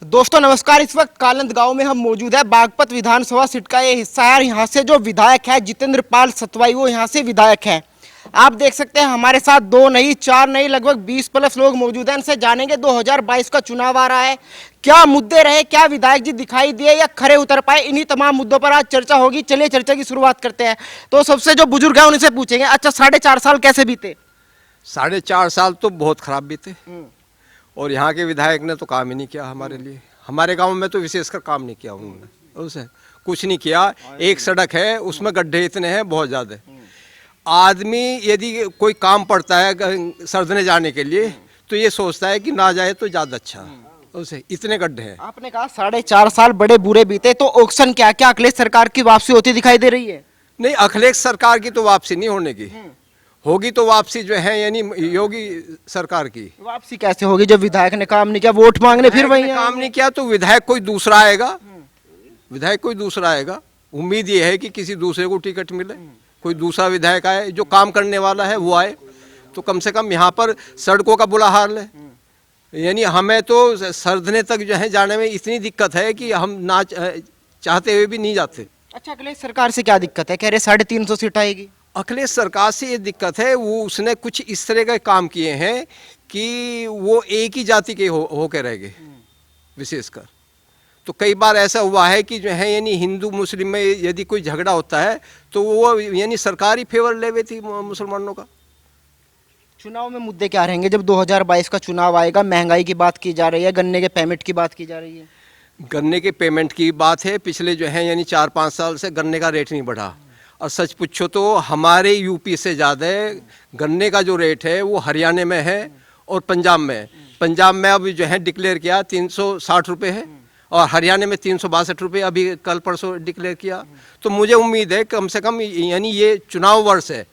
दोस्तों नमस्कार। इस वक्त कालंद गांव में हम मौजूद है। बागपत विधानसभा सीट का ये हिस्सा है और यहाँ से जो विधायक है जितेंद्र पाल सतवाई, वो यहाँ से विधायक है। आप देख सकते हैं हमारे साथ 2 नहीं 4 नहीं लगभग 20+ लोग मौजूद हैं। इनसे जानेंगे 2022 का चुनाव आ रहा है, क्या मुद्दे रहे, क्या विधायक जी दिखाई दिए या खरे उतर पाए, इन्हीं तमाम मुद्दों पर आज चर्चा होगी। चलिए चर्चा की शुरुआत करते हैं। तो सबसे जो बुजुर्ग है उनसे पूछेंगे, अच्छा 4.5 साल कैसे बीते? 4.5 साल तो बहुत खराब बीते और यहाँ के विधायक ने तो काम ही नहीं किया हमारे लिए। हमारे गांव में तो विशेषकर काम नहीं किया उन्होंने, उसे कुछ नहीं किया। एक सड़क है उसमें गड्ढे इतने हैं बहुत ज़्यादा। आदमी यदि कोई काम पड़ता है सर्दने जाने के लिए तो ये सोचता है कि ना जाए तो ज़्यादा अच्छा, उसे इतने गड्ढे हैं। आपने कहा 4.5 साल बड़े बुरे बीते, तो ऑक्शन क्या क्या अखिलेश सरकार की वापसी होती दिखाई दे रही है? नहीं, अखिलेश सरकार की तो वापसी नहीं होने की, होगी तो वापसी जो है यानी योगी सरकार की। वापसी कैसे होगी जब विधायक ने काम नहीं किया, वोट मांगने फिर वही काम नहीं किया तो विधायक कोई दूसरा आएगा, विधायक कोई दूसरा आएगा। उम्मीद ये है कि किसी दूसरे को टिकट मिले, कोई दूसरा विधायक आए जो काम करने वाला है वो आए, तो कम से कम यहाँ पर सड़कों का बुरा हाल है। यानी हमें तो सर्दने तक जो है जाने में इतनी दिक्कत है कि हम ना चाहते हुए भी नहीं जाते। अच्छा, अखिलेश सरकार से क्या दिक्कत है? कह रहे 350 सीट आएगी। अखिलेश सरकार से ये दिक्कत है, वो उसने कुछ इस तरह के काम किए हैं कि वो एक ही जाति के होकर रह गए विशेषकर। तो कई बार ऐसा हुआ है कि जो है यानी हिंदू मुस्लिम में यदि कोई झगड़ा होता है तो वो यानी सरकार ही फेवर ले थी मुसलमानों का। चुनाव में मुद्दे क्या रहेंगे जब 2022 का चुनाव आएगा? महंगाई की बात की जा रही है, गन्ने के पेमेंट की बात की जा रही है। गन्ने के पेमेंट की बात है, पिछले जो है यानी 4-5 साल से गन्ने का रेट नहीं बढ़ा। और सच पूछो तो हमारे यूपी से ज़्यादा गन्ने का जो रेट है वो हरियाणा में है और पंजाब में है। पंजाब में अभी जो है डिक्लेयर किया 360 रुपये है और हरियाणा में 362 रुपये अभी कल परसों डिक्लेयर किया। तो मुझे उम्मीद है कम से कम यानी ये चुनाव वर्ष है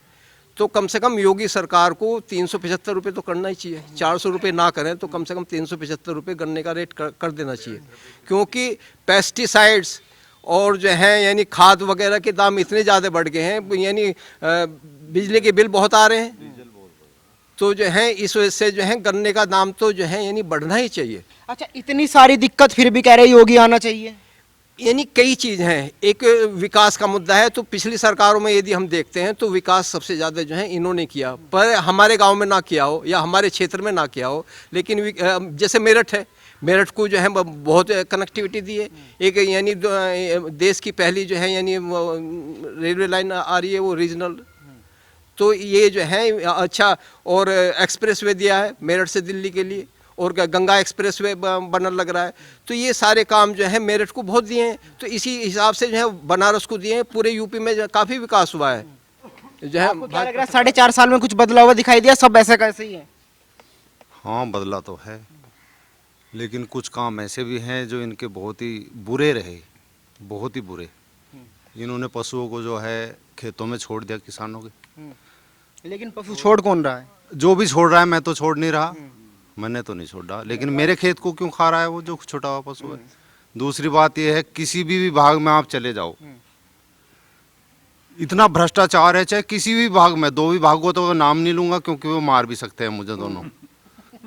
तो कम से कम योगी सरकार को 375 रुपये तो करना ही चाहिए। 400 रुपये ना करें तो कम से कम 375 रुपये गन्ने का रेट कर देना चाहिए, क्योंकि पेस्टिसाइड्स और जो है यानी खाद वगैरह के दाम इतने ज़्यादा बढ़ गए हैं, यानी बिजली के बिल बहुत आ रहे हैं, तो जो है इस वजह से जो है गन्ने का दाम तो जो है यानी बढ़ना ही चाहिए। अच्छा, इतनी सारी दिक्कत फिर भी कह रहे योगी आना चाहिए। यानी कई चीज़ हैं, एक विकास का मुद्दा है। तो पिछली सरकारों में यदि हम देखते हैं तो विकास सबसे ज़्यादा जो है इन्होंने किया, पर हमारे गांव में ना किया हो या हमारे क्षेत्र में ना किया हो। लेकिन जैसे मेरठ है, मेरठ को जो है बहुत कनेक्टिविटी दी है। एक यानी देश की पहली जो है यानी रेलवे लाइन आ रही है वो रीजनल, तो ये जो है अच्छा। और एक्सप्रेस वे दिया है मेरठ से दिल्ली के लिए और गंगा एक्सप्रेस वे बनने लग रहा है। तो ये सारे काम जो है मेरठ को बहुत दिए हैं, तो इसी हिसाब से जो है बनारस को दिए हैं। पूरे यूपी में काफ़ी विकास हुआ है जो है। क्या लग रहा है 4.5 साल में कुछ बदला हुआ दिखाई दिया? सब ऐसा कैसे ही है? हाँ, बदला तो है, लेकिन कुछ काम ऐसे भी हैं जो इनके बहुत ही बुरे रहे, बहुत ही बुरे। इन्होंने पशुओं को जो है खेतों में छोड़ दिया किसानों के। लेकिन पशु छोड़ कौन रहा है? जो भी छोड़ रहा है, मैं तो छोड़ नहीं रहा, मैंने तो नहीं छोड़ा, लेकिन मेरे खेत को क्यों खा रहा है वो जो छोटा हुआ पशु है। दूसरी बात यह है, किसी भी विभाग में आप चले जाओ, इतना भ्रष्टाचार है, चाहे किसी भी विभाग में। 2 विभागों तो नाम नहीं लूंगा क्योंकि वो मार भी सकते हैं मुझे, दोनों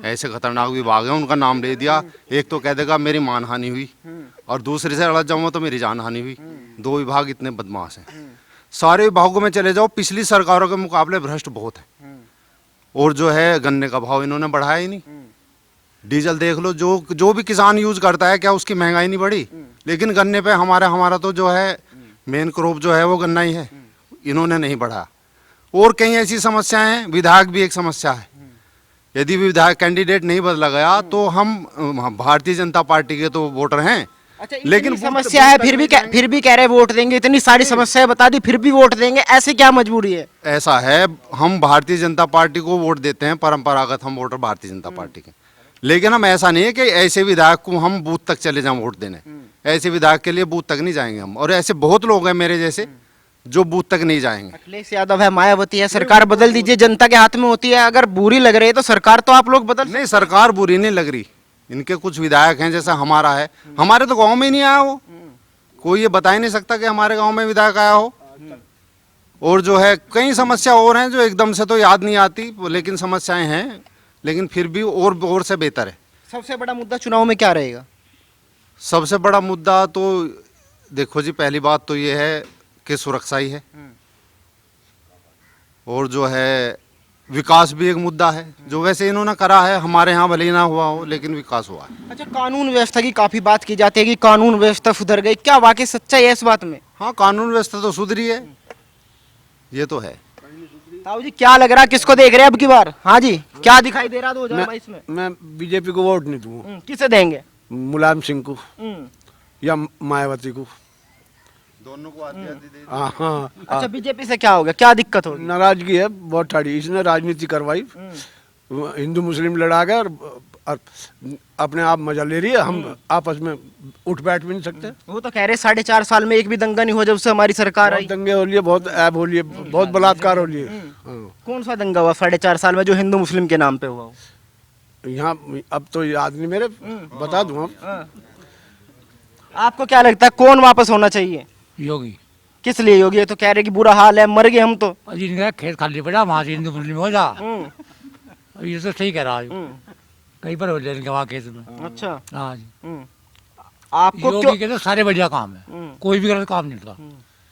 ऐसे खतरनाक विभाग हैं। उनका नाम ले दिया, एक तो कह देगा मेरी मानहानि हुई और दूसरे से अड़क जाऊंगा तो मेरी जानहानि हुई। 2 विभाग इतने बदमाश हैं। सारे विभागों में चले जाओ, पिछली सरकारों के मुकाबले भ्रष्ट बहुत है। और जो है गन्ने का भाव इन्होंने बढ़ाया ही नहीं। डीजल देख लो, जो भी किसान यूज करता है, क्या उसकी महंगाई नहीं बढ़ी? लेकिन गन्ने पे हमारा तो जो है मेन क्रॉप जो है वो गन्ना ही है, इन्होंने नहीं बढ़ाया। और कई ऐसी समस्याएं हैं, विधायक भी एक समस्या है। यदि विधायक कैंडिडेट नहीं बदला गया तो हम भारतीय जनता पार्टी के तो वोटर हैं। अच्छा, लेकिन समस्या है फिर भी कह रहे वोट देंगे। इतनी सारी समस्याएं बता दी फिर भी वोट देंगे, ऐसे क्या मजबूरी है? ऐसा है, हम भारतीय जनता पार्टी को वोट देते हैं, परंपरागत हम वोटर भारतीय जनता पार्टी के। लेकिन हम ऐसा नहीं है कि ऐसे विधायक को हम बूथ तक चले जाएं वोट देने। ऐसे विधायक के लिए बूथ तक नहीं जाएंगे हम, और ऐसे बहुत लोग हैं मेरे जैसे जो बूथ तक नहीं जाएंगे। अखिलेश यादव है, मायावती है, सरकार बदल दीजिए, जनता के हाथ में होती है। अगर बुरी लग रही है तो सरकार तो आप लोग बदल। नहीं, सरकार बुरी नहीं लग रही। इनके कुछ विधायक हैं, जैसा हमारा है, हमारे तो गांव में ही नहीं आया वो, कोई ये बता ही नहीं सकता कि हमारे गांव में विधायक आया हो। और जो है कई समस्या और हैं जो एकदम से तो याद नहीं आती, लेकिन समस्याएं हैं, लेकिन फिर भी और से बेहतर है। सबसे बड़ा मुद्दा चुनाव में क्या रहेगा? सबसे बड़ा मुद्दा तो देखो जी, पहली बात तो ये है कि सुरक्षा ही है, और जो है विकास भी एक मुद्दा है, जो वैसे इन्होंने करा है, हमारे यहाँ भले ही ना हुआ हो लेकिन विकास हुआ है। अच्छा, कानून व्यवस्था की काफी बात की जाती है कि कानून व्यवस्था सुधर गई, क्या वाकई सच्चाई है इस बात में? हाँ, कानून व्यवस्था तो सुधरी है, ये तो है। ताऊ जी, क्या लग रहा है, किसको देख रहे हैं अब की बार? हाँ जी, क्या दिखाई दे रहा 2022 में? मैं बीजेपी को वोट नहीं दूंगा, किसे देंगे? मुलायम सिंह को हम्म, या मायावती को। दोनों को आधी आधी दे। हाँ हाँ, अच्छा, बीजेपी से क्या हो गया, क्या दिक्कत होगी? नाराजगी है बहुत सारी, इसने राजनीति करवाई, हिंदू मुस्लिम लड़ा गया और अपने आप मजा ले रही है। हम आपस में उठ बैठ भी नहीं सकते। वो तो कह रहे 4.5 साल में एक भी दंगा नहीं हुआ जब से हमारी सरकार आई। बहुत दंगे हो लिए, बहुत ऐब हो लिए, बहुत बलात्कार हो लिए। हाँ। कौन सा दंगा हुआ 4.5 साल में जो हिंदू मुस्लिम के नाम पे हुआ हो? यहाँ अब तो याद नहीं मेरे, बता दूँ। आपको क्या लगता है कौन वापस होना चाहिए? योगी। किस लिए योगी? ये तो कह रहे कि बुरा हाल है, मर गए हम तो। जिनका खेत खाली पड़ा वहाँ से हिंदू मुस्लिम हो जा, ये तो सही कह रहा है। कहीं पर हो जाए इनके वहाँ खेत में। अच्छा, हाँ जी, आपको क्यों? योगी के तो सारे बढ़िया काम है, कोई भी गलत काम नहीं था।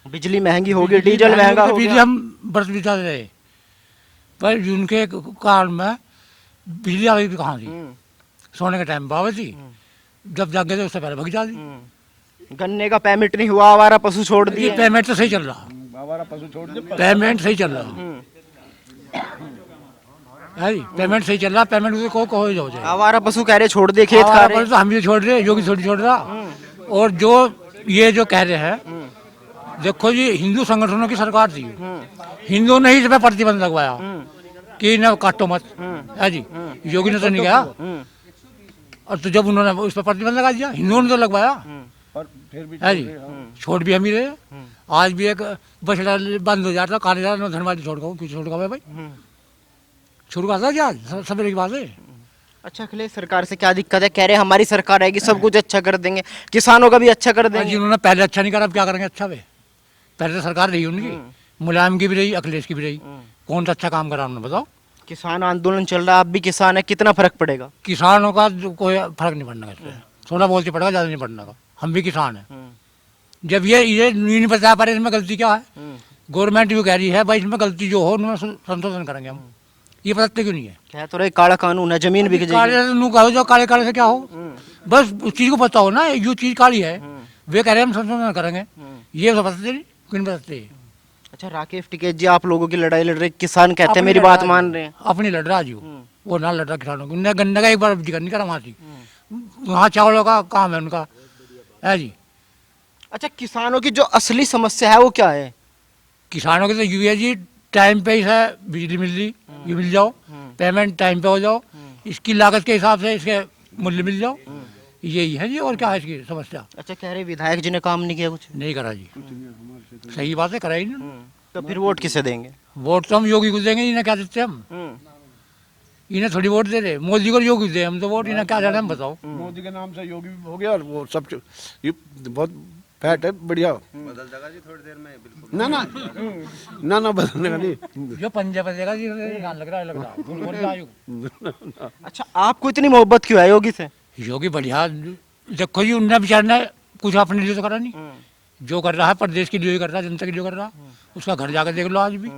बिजली महंगी होगी, डीजल महंगा हो बिजली गया। हम बरस बिता रहे, पर उनके कारण में बिजली आ गई भी कहाँ थी? सोने के टाइम बाबा थी, जब जागे थे उससे पहले भग जाती। गन्ने का पेमेंट नहीं हुआ, आवारा पशु छोड़ ये दिए। पेमेंट तो सही चल रहा, पेमेंट सही चल रहा है जी, पेमेंट सही चल रहा, पेमेंट उसे को हो जाए। आवारा पशु कह रहे छोड़ दे, खेत खा आवारा रहे। पशु तो हम भी छोड़ रहे, योगी थोड़ी छोड़ रहा। और जो ये जो कह रहे हैं, देखो जी, हिंदू संगठनों की सरकार थी, हिंदुओं ने ही इस पे प्रतिबंध लगवाया कि न काटो मत, है जी, योगी ने तो नहीं कहा। और तो जब उन्होंने उस पर प्रतिबंध लगा दिया, हिंदुओं ने तो लगवाया, है जी, छोड़ भी हम ही रहे। आज भी एक बछड़ा बंद हो जाता, काले जाता, धनबाद छोड़ क्यों छोड़ भाई, छोड़ का क्या सवेरे की बात है। अच्छा, अखिलेश सरकार से क्या दिक्कत है? कह रहे हमारी सरकार आएगी सब कुछ अच्छा कर देंगे, किसानों का भी अच्छा कर जी, देंगे। उन्होंने पहले अच्छा नहीं करा, अब क्या करेंगे अच्छा वे? पहले तो सरकार रही उनकी, मुलायम की भी रही, अखिलेश की भी रही, कौन सा अच्छा काम करा उन्होंने बताओ? किसान आंदोलन चल रहा है, आप भी किसान है, कितना फर्क पड़ेगा? किसानों का कोई फर्क नहीं पड़ने का इसमें, थोड़ा बहुत ही पड़ेगा, ज़्यादा नहीं पड़ने का। हम भी किसान हैं। जब ये नहीं बता पा रहे इसमें गलती क्या है, गवर्नमेंट भी कह रही है भाई इसमें गलती जो हो उनमें संशोधन करेंगे हम, ये बताते क्यों नहीं है? कह तो रहे काला कानून है, जमीन बिक जाएगी। काले नू कहो जो काले काले से क्या हो, बस उस चीज़ को पता हो ना, जो चीज़ काली है वे कह रहे हैं हम संशोधन करेंगे, ये तो बताते नहीं, क्यों नहीं बताते? अच्छा, राकेश टिकैत जी आप लोगों की लड़ाई लड़ रहे, किसान कहते हैं अपनी मेरी लड़ बात रहा मान जी, रहे हैं। अपनी लड़ रहा जी, वो ना लड़ रहा किसानों को, उन्हें गन्ने का एक बार जिक्र नहीं करा वहाँ से, वहाँ चावलों का काम है उनका, है जी। अच्छा, किसानों की जो असली समस्या है वो क्या है? किसानों के तो यू है जी, टाइम पे ही है बिजली मिल रही, ये मिल जाओ, पेमेंट टाइम पे हो जाओ, इसकी लागत के हिसाब से इसके मूल्य मिल जाओ, यही है जी, और क्या है इसकी समस्या? अच्छा, कह रहे विधायक जी ने काम नहीं किया कुछ। नहीं करा जी, सही बात है, करा ही नहीं। तो फिर वोट किसे देंगे? वोट तो हम योगी को देंगे, इन्हें क्या देते हम, इन्हें थोड़ी वोट दे रहे, मोदी को योगी दे हम तो वोट, इन्हें क्या जाने हम बताओ। मोदी के नाम से योगी हो गया, और वो सब ये बहुत फैट है, बढ़िया। बदल जाएगा जी थोड़ी देर में, बिल्कुल। ना बदलने का नहीं। जो पंजे बजेगा जी, लग रहा है, लग रहा है। अच्छा, आपको इतनी मोहब्बत क्यों है योगी से? योगी बढ़िया, देखो जी, उनने बेचारे ने कुछ अपने लिए तो करा नहीं, जो कर रहा है प्रदेश के लिए ही कर रहा है, जनता के लिए कर रहा है। उसका घर जाकर देख लो आज भी,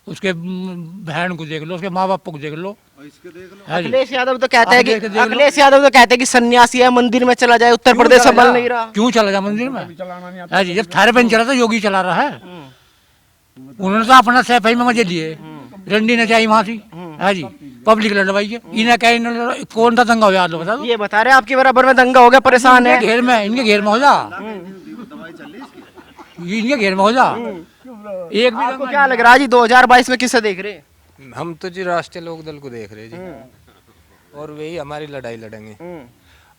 उसके बहन को देख लो, उसके माँ बाप को देख लो। अखिलेश यादव तो कहते हैं कि देख लो। अखिलेश यादव तो कहते हैं कि सन्यासी है, मंदिर में चला जाए, उत्तर प्रदेश संभल नहीं रहा। क्यों चला जा मंदिर में, है जी, जब थारे पे चला था योगी चला रहा है, उन्होंने तो अपना सफाई में मजे लिए, रंडी ने चाहिए वहाँ थी, है जी, पब्लिक लड़वाई है, इन्हें क्या, इन्होंने कौन सा दंगा हो याद लो बता दो? ये बता रहे आपके बराबर में दंगा हो गया, परेशान है। इनके घेर में हो जा, इनके घेर में हो जा, एक भी आपको क्या लग रहा है जी 2022 में किसे देख रहे? हम तो जी राष्ट्रीय लोक दल को देख रहे जी, और वही हमारी लड़ाई लड़ेंगे।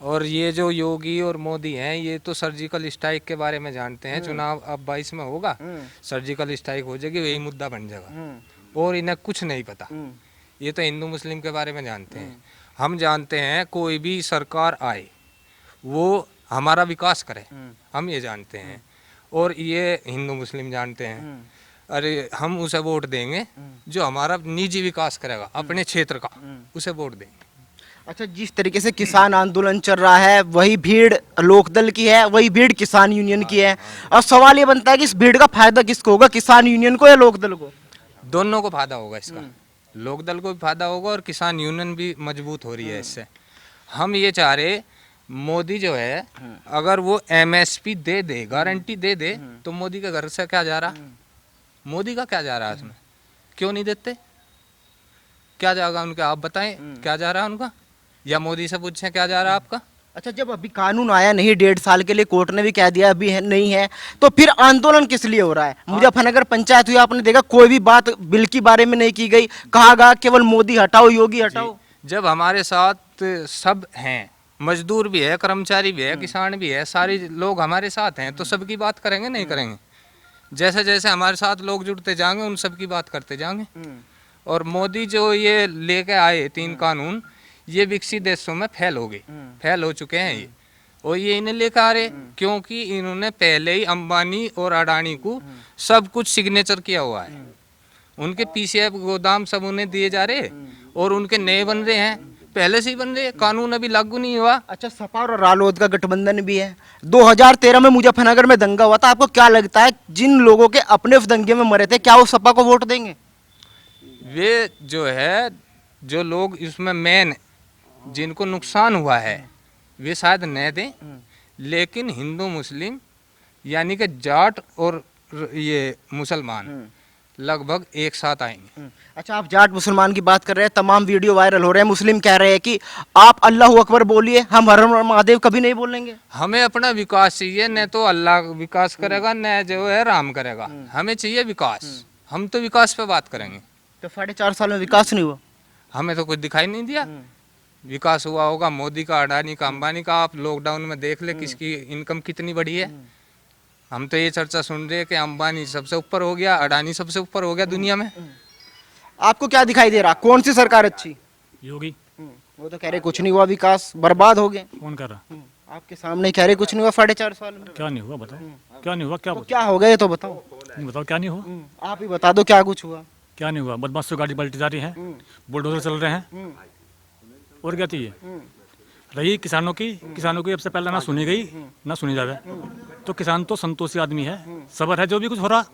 और ये जो योगी और मोदी हैं, ये तो सर्जिकल स्ट्राइक के बारे में जानते हैं, चुनाव अब 22 में होगा, सर्जिकल स्ट्राइक हो जाएगी, वही मुद्दा बन जाएगा, और इन्हें कुछ नहीं पता। ये तो हिंदू मुस्लिम के बारे में जानते हैं, हम जानते हैं कोई भी सरकार आए वो हमारा विकास करे, हम ये जानते हैं, और ये हिंदू मुस्लिम जानते हैं। अरे हम उसे वोट देंगे जो हमारा निजी विकास करेगा, अपने क्षेत्र का, उसे वोट देंगे। अच्छा, जिस तरीके से किसान आंदोलन चल रहा है वही भीड़ लोकदल की है, वही भीड़ किसान यूनियन की है, और सवाल ये बनता है कि इस भीड़ का फायदा किसको होगा, किसान यूनियन को या लोकदल को? दोनों को फायदा होगा इसका। लोकदल को भी फायदा होगा और किसान यूनियन भी मजबूत हो रही है इससे। हम ये चाह रहे, मोदी जो है अगर वो एमएसपी दे दे, गारंटी दे दे, तो मोदी के घर से क्या जा रहा, मोदी का क्या जा रहा है उसमें, क्यों नहीं देते, क्या जाएगा उनका, आप बताएं क्या जा रहा है उनका, या मोदी से पूछें क्या जा रहा है आपका। अच्छा, जब अभी कानून आया नहीं, 1.5 साल के लिए कोर्ट ने भी कह दिया अभी है नहीं है, तो फिर आंदोलन किस लिए हो रहा है? मुजफ्फरनगर पंचायत हुई, आपने देखा कोई भी बात बिल के बारे में नहीं की गई, कहा गया केवल मोदी हटाओ, योगी हटाओ। जब हमारे साथ सब हैं, मजदूर भी है, कर्मचारी भी है, किसान भी है, सारे लोग हमारे साथ हैं, तो सबकी बात करेंगे नहीं करेंगे? जैसे जैसे हमारे साथ लोग जुड़ते जाएंगे उन सबकी बात करते जाएंगे। और मोदी जो ये लेके आए 3 कानून, ये विकसित देशों में फेल हो गए, फेल हो चुके हैं ये, और ये इन्हें लेकर आ रहे क्योंकि इन्होंने पहले ही अंबानी और अडानी को सब कुछ सिग्नेचर किया हुआ है, उनके पीसीएफ गोदाम सब उन्हें दिए जा रहे, और उनके नए बन रहे हैं, पहले से ही बन रहे, कानून अभी लागू नहीं हुआ। अच्छा, सपा और रालोद का गठबंधन भी है। 2013 में मुजफ्फरनगर में दंगा हुआ था, आपको क्या लगता है जिन लोगों के अपने उस दंगे में मरे थे, क्या वो सपा को वोट देंगे? वे जो है, जो लोग इसमें मेन जिनको नुकसान हुआ है वे शायद न दें, लेकिन हिंदू मुस्लिम यानी कि जाट और ये मुसलमान लगभग एक साथ आएंगे। अच्छा, आप जाट मुसलमान की बात कर रहे हैं, तमाम वीडियो वायरल हो रहे हैं, मुस्लिम कह रहे हैं कि आप अल्लाह अकबर बोलिए, हम हर हर महादेव कभी नहीं बोलेंगे। हमें अपना विकास चाहिए, न तो अल्लाह विकास करेगा न जो है राम करेगा, हमें चाहिए विकास, हम तो विकास पे बात करेंगे। तो 4.5 साल में विकास नहीं हुआ? हमें तो कुछ दिखाई नहीं दिया विकास हुआ होगा। मोदी का, अडानी का, अंबानी का, आप लॉकडाउन में देख ले किसकी इनकम कितनी बढ़ी है। हम तो ये चर्चा सुन रहे हैं कि अंबानी सबसे ऊपर हो गया, अडानी सबसे ऊपर हो गया दुनिया में। आपको क्या दिखाई दे रहा, कौन सी सरकार अच्छी? योगी। वो तो कह रहे कुछ नहीं हुआ, विकास बर्बाद हो गए। कौन कर रहा? आपके सामने कह रहे कुछ नहीं हुआ 4.5 साल में। क्या नहीं हुआ बताओ, क्या नहीं हुआ, क्या तो क्या हो गया ये तो बताओ। नहीं बताओ क्या नहीं हुआ, आप ही बता दो क्या कुछ हुआ। क्या नहीं हुआ? बदमाश से गाड़ी पलटी जा रही है, बुलडोजर चल रहे हैं, और क्या चाहिए? रही किसानों की अब से पहले ना सुनी गई ना सुनी जावे, तो किसान तो संतोषी आदमी है, सबर है जो भी कुछ हो रहा,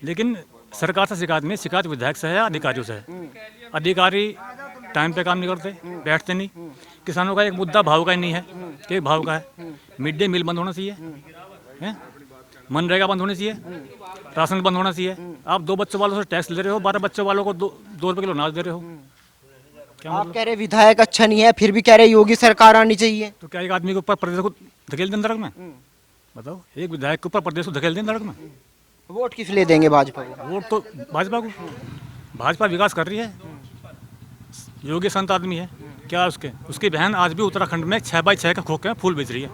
लेकिन सरकार से शिकायत नहीं, शिकायत विधायक से है, अधिकारियों से है। अधिकारी टाइम पे काम नहीं करते, बैठते नहीं। किसानों का एक मुद्दा भाव का ही नहीं है कि भाव का है। मिड डे मील बंद होना चाहिए, है? मनरेगा बंद होनी चाहिए, राशन बंद होना चाहिए। आप 2 बच्चों वालों से टैक्स ले रहे हो, 12 बच्चों वालों को 2 रुपये किलो अनाज दे रहे हो। क्या आप कह रहे विधायक अच्छा नहीं है, फिर भी कह रहे योगी सरकार आनी चाहिए। तो क्या एक आदमी के ऊपर प्रदेश को धकेल दें नरक में? बताओ, एक विधायक के ऊपर प्रदेश को धकेल दें नरक में? वोट किस लिए देंगे भाजपा को? वोट तो भाजपा को। भाजपा विकास कर रही है, योगी संत आदमी है। क्या उसकी बहन आज भी उत्तराखंड में 6x6 का खोखे में फूल बेच रही है,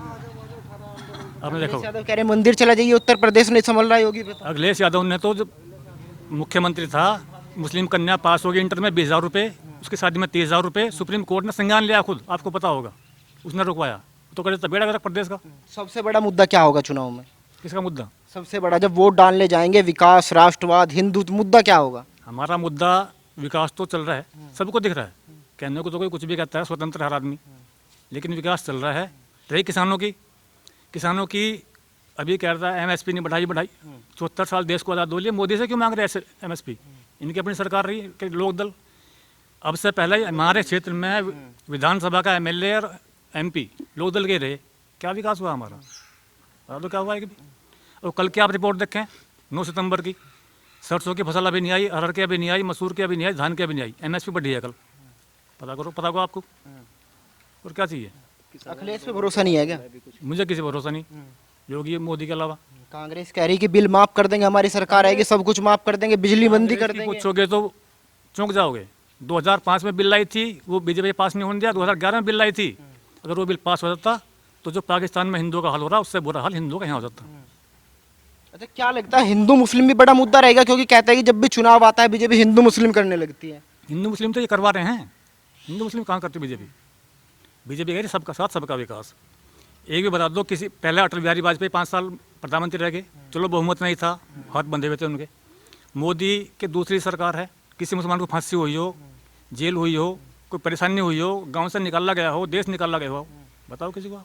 आपने देखा होगा। यादव कह रहे मंदिर चला जाइए, उत्तर प्रदेश नहीं संभल रहा योगी पे। अखिलेश यादव ने तो जब मुख्यमंत्री था, मुस्लिम कन्या पास होगी इंटर में 20,000 रुपये, उसकी शादी में 30,000 रुपये, सुप्रीम कोर्ट ने संज्ञान लिया, खुद आपको पता होगा, उसने रुकवाया। तो करे बेड़ा गर्क प्रदेश का। सबसे बड़ा मुद्दा क्या होगा चुनाव में? किसका मुद्दा? सबसे बड़ा जब वोट डालने जाएंगे, विकास, राष्ट्रवाद, हिंदुत्व, मुद्दा क्या होगा? हमारा मुद्दा विकास तो चल रहा है, सबको दिख रहा है। कहने को तो कोई कुछ भी कहता है, स्वतंत्र हर आदमी, लेकिन विकास चल रहा है। रही किसानों की अभी कह रहा है एमएसपी नहीं बढ़ाई 74 साल देश को आज़ाद हो लिया, मोदी से क्यों मांग रहे हैं एमएसपी? इनकी अपनी सरकार रही कि लोकदल। अब से पहले हमारे क्षेत्र में विधानसभा का एमएलए और एमपी लोकदल के रहे, क्या विकास हुआ हमारा? तो क्या हुआ है कि? और कल की आप रिपोर्ट देखें 9 सितंबर की, सरसों की फसल अभी नहीं आई, अरहर की अभी नहीं आई, मसूर की अभी नहीं आई, धान की अभी नहीं आई, एमएसपी बढ़ी है कल। पता करो आपको। और क्या चाहिए? अखिलेश पे भरोसा नहीं है क्या? मुझे किसी भरोसा नहीं, योगी मोदी के अलावा। कांग्रेस कह रही कि बिल माफ कर देंगे, हमारी सरकार आएगी सब कुछ माफ कर देंगे, बिजली बंदी कर देंगे। पूछोगे तो चौंक जाओगे। 2005 में बिल लाई थी, वो बीजेपी पास नहीं होने दिया। 2011 में बिल लाई थी, अगर वो बिल पास हो जाता तो जो पाकिस्तान में हिंदुओं का हाल हो रहा है उससे बुरा हाल हिंदुओं का यहाँ हो जाता। अच्छा, क्या लगता है हिंदू मुस्लिम भी बड़ा मुद्दा रहेगा? क्योंकि कहता है कि जब भी चुनाव आता है बीजेपी हिंदू मुस्लिम करने लगती है। हिंदू मुस्लिम तो ये करवा रहे हैं, हिंदू मुस्लिम कहाँ करती बीजेपी? बीजेपी कह रही सबका साथ सबका विकास। एक भी बता दो, किसी पहले अटल बिहारी वाजपेयी 5 साल प्रधानमंत्री रह गए, चलो बहुमत नहीं था, हाथ बंधे हुए थे उनके। मोदी की दूसरी सरकार है, किसी मुसलमान को फांसी हुई हो, जेल हुई हो, कोई परेशानी हुई हो, गांव से निकाला गया हो, देश निकाला गया हो, बताओ किसी को।